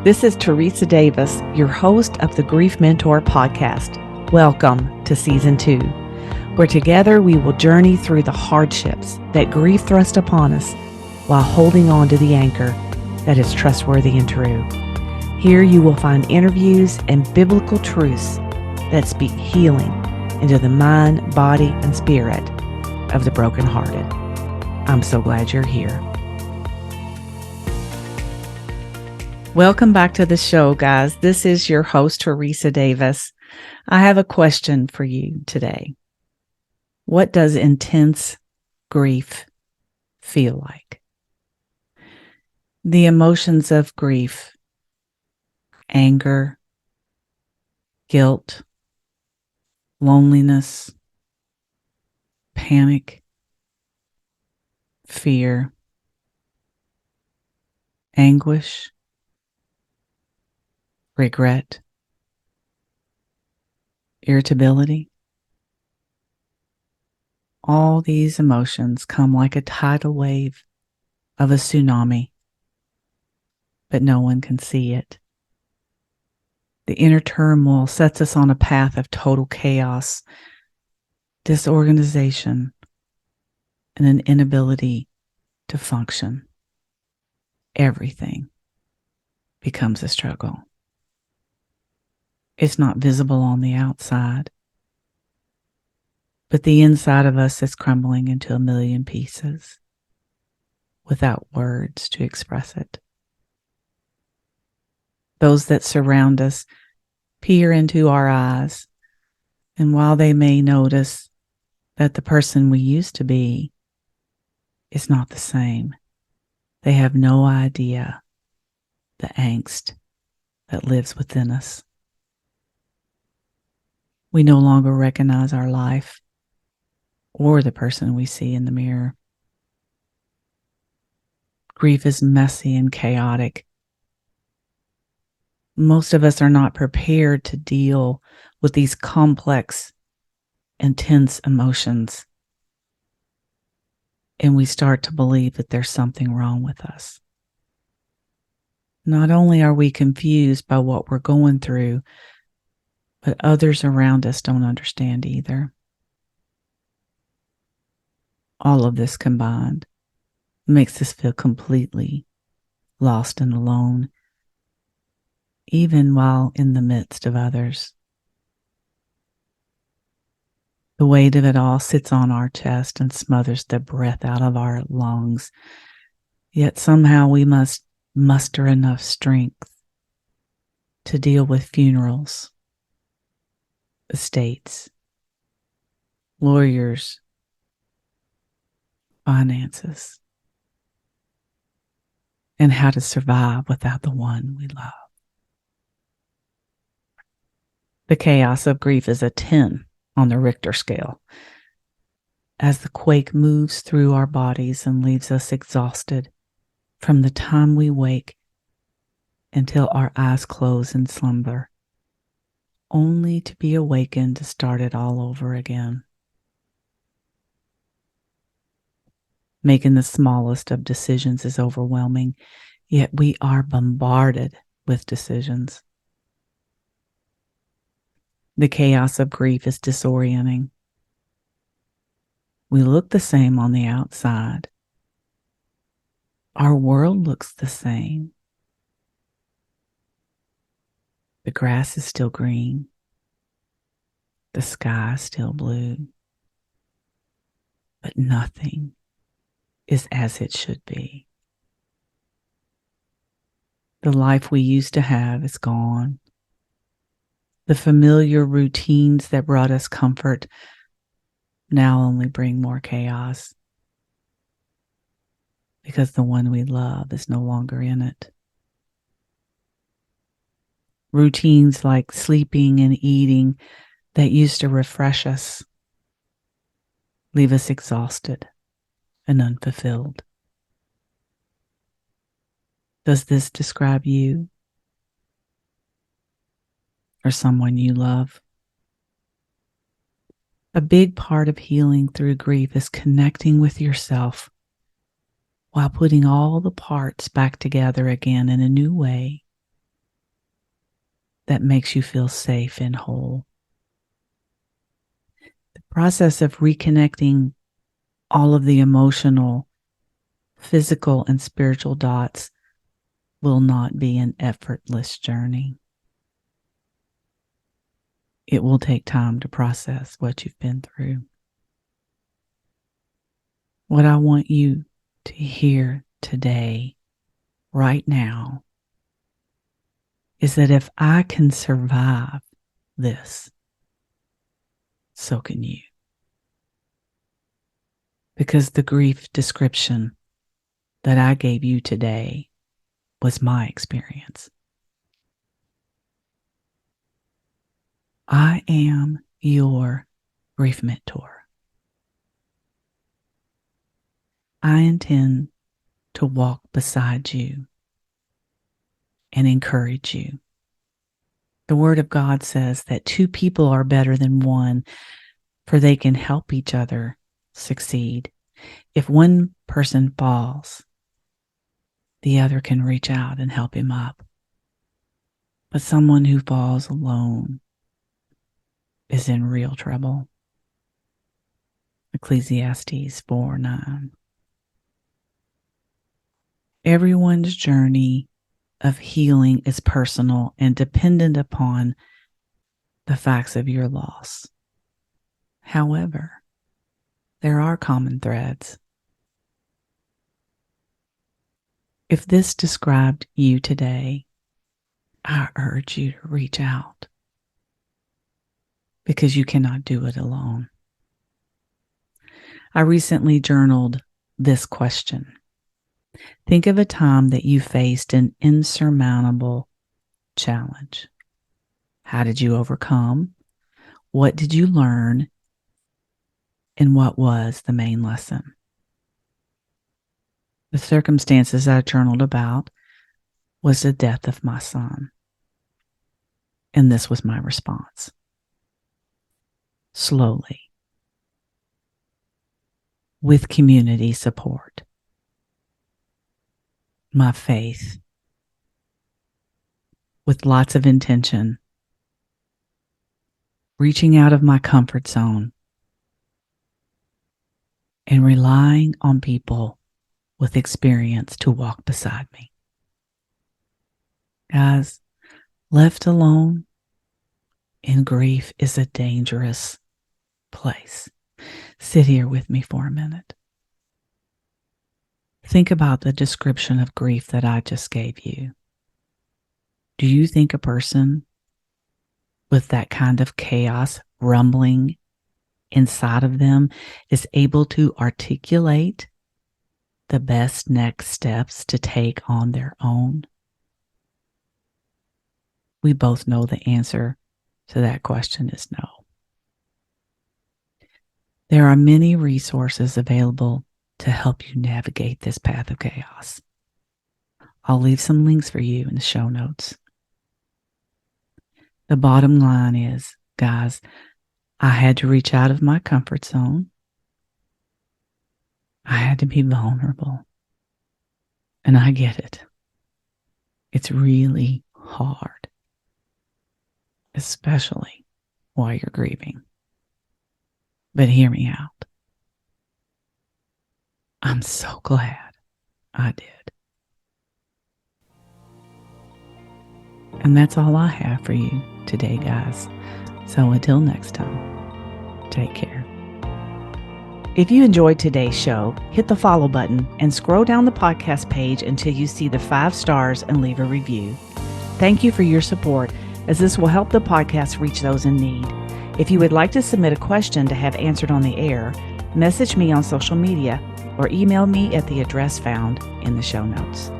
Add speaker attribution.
Speaker 1: This is Teresa Davis, your host of the Grief Mentor podcast. Welcome to Season 2, where together we will journey through the hardships that grief thrusts upon us while holding on to the anchor that is trustworthy and true. Here you will find interviews and biblical truths that speak healing into the mind, body, and spirit of the brokenhearted. I'm so glad you're here. Welcome back to the show, guys. This is your host, Teresa Davis. I have a question for you today. What does intense grief feel like? The emotions of grief, anger, guilt, loneliness, panic, fear, anguish, regret, irritability. All these emotions come like a tidal wave of a tsunami, but no one can see it. The inner turmoil sets us on a path of total chaos, disorganization, and an inability to function. Everything becomes a struggle. It's not visible on the outside, but the inside of us is crumbling into a million pieces without words to express it. Those that surround us peer into our eyes, and while they may notice that the person we used to be is not the same, they have no idea the angst that lives within us. We no longer recognize our life or the person we see in the mirror. Grief is messy and chaotic. Most of us are not prepared to deal with these complex, intense emotions. And we start to believe that there's something wrong with us. Not only are we confused by what we're going through, but others around us don't understand either. All of this combined makes us feel completely lost and alone, even while in the midst of others. The weight of it all sits on our chest and smothers the breath out of our lungs, yet somehow we must muster enough strength to deal with funerals, estates, lawyers, finances, and how to survive without the one we love. The chaos of grief is a 10 on the Richter scale, as the quake moves through our bodies and leaves us exhausted from the time we wake until our eyes close in slumber, only to be awakened to start it all over again. Making the smallest of decisions is overwhelming, yet we are bombarded with decisions. The chaos of grief is disorienting. We look the same on the outside. Our world looks the same. The grass is still green. The sky is still blue. But nothing is as it should be. The life we used to have is gone. The familiar routines that brought us comfort now only bring more chaos, because the one we love is no longer in it. Routines like sleeping and eating that used to refresh us leave us exhausted and unfulfilled. Does this describe you or someone you love? A big part of healing through grief is connecting with yourself while putting all the parts back together again in a new way that makes you feel safe and whole. The process of reconnecting all of the emotional, physical, and spiritual dots will not be an effortless journey. It will take time to process what you've been through. What I want you to hear today, right now, is that if I can survive this, so can you. Because the grief description that I gave you today was my experience. I am your grief mentor. I intend to walk beside you and encourage you. The Word of God says that two people are better than one, for they can help each other succeed. If one person falls, the other can reach out and help him up. But someone who falls alone is in real trouble. Ecclesiastes 4:9. Everyone's journey of healing is personal and dependent upon the facts of your loss. However, there are common threads. If this described you today, I urge you to reach out, because you cannot do it alone. I recently journaled this question. Think of a time that you faced an insurmountable challenge. How did you overcome? What did you learn? And what was the main lesson? The circumstances I journaled about was the death of my son. And this was my response. Slowly, with community support, my faith, with lots of intention, reaching out of my comfort zone, and relying on people with experience to walk beside me. Guys, left alone in grief is a dangerous place. Sit here with me for a minute. Think about the description of grief that I just gave you. Do you think a person with that kind of chaos rumbling inside of them is able to articulate the best next steps to take on their own? We both know the answer to that question is no. There are many resources available to help you navigate this path of chaos. I'll leave some links for you in the show notes. The bottom line is, guys, I had to reach out of my comfort zone. I had to be vulnerable. And I get it. It's really hard, especially while you're grieving. But hear me out. I'm so glad I did. And that's all I have for you today, guys. So until next time, take care. If you enjoyed today's show, hit the follow button and scroll down the podcast page until you see the 5 stars and leave a review. Thank you for your support, as this will help the podcast reach those in need. If you would like to submit a question to have answered on the air, message me on social media or email me at the address found in the show notes.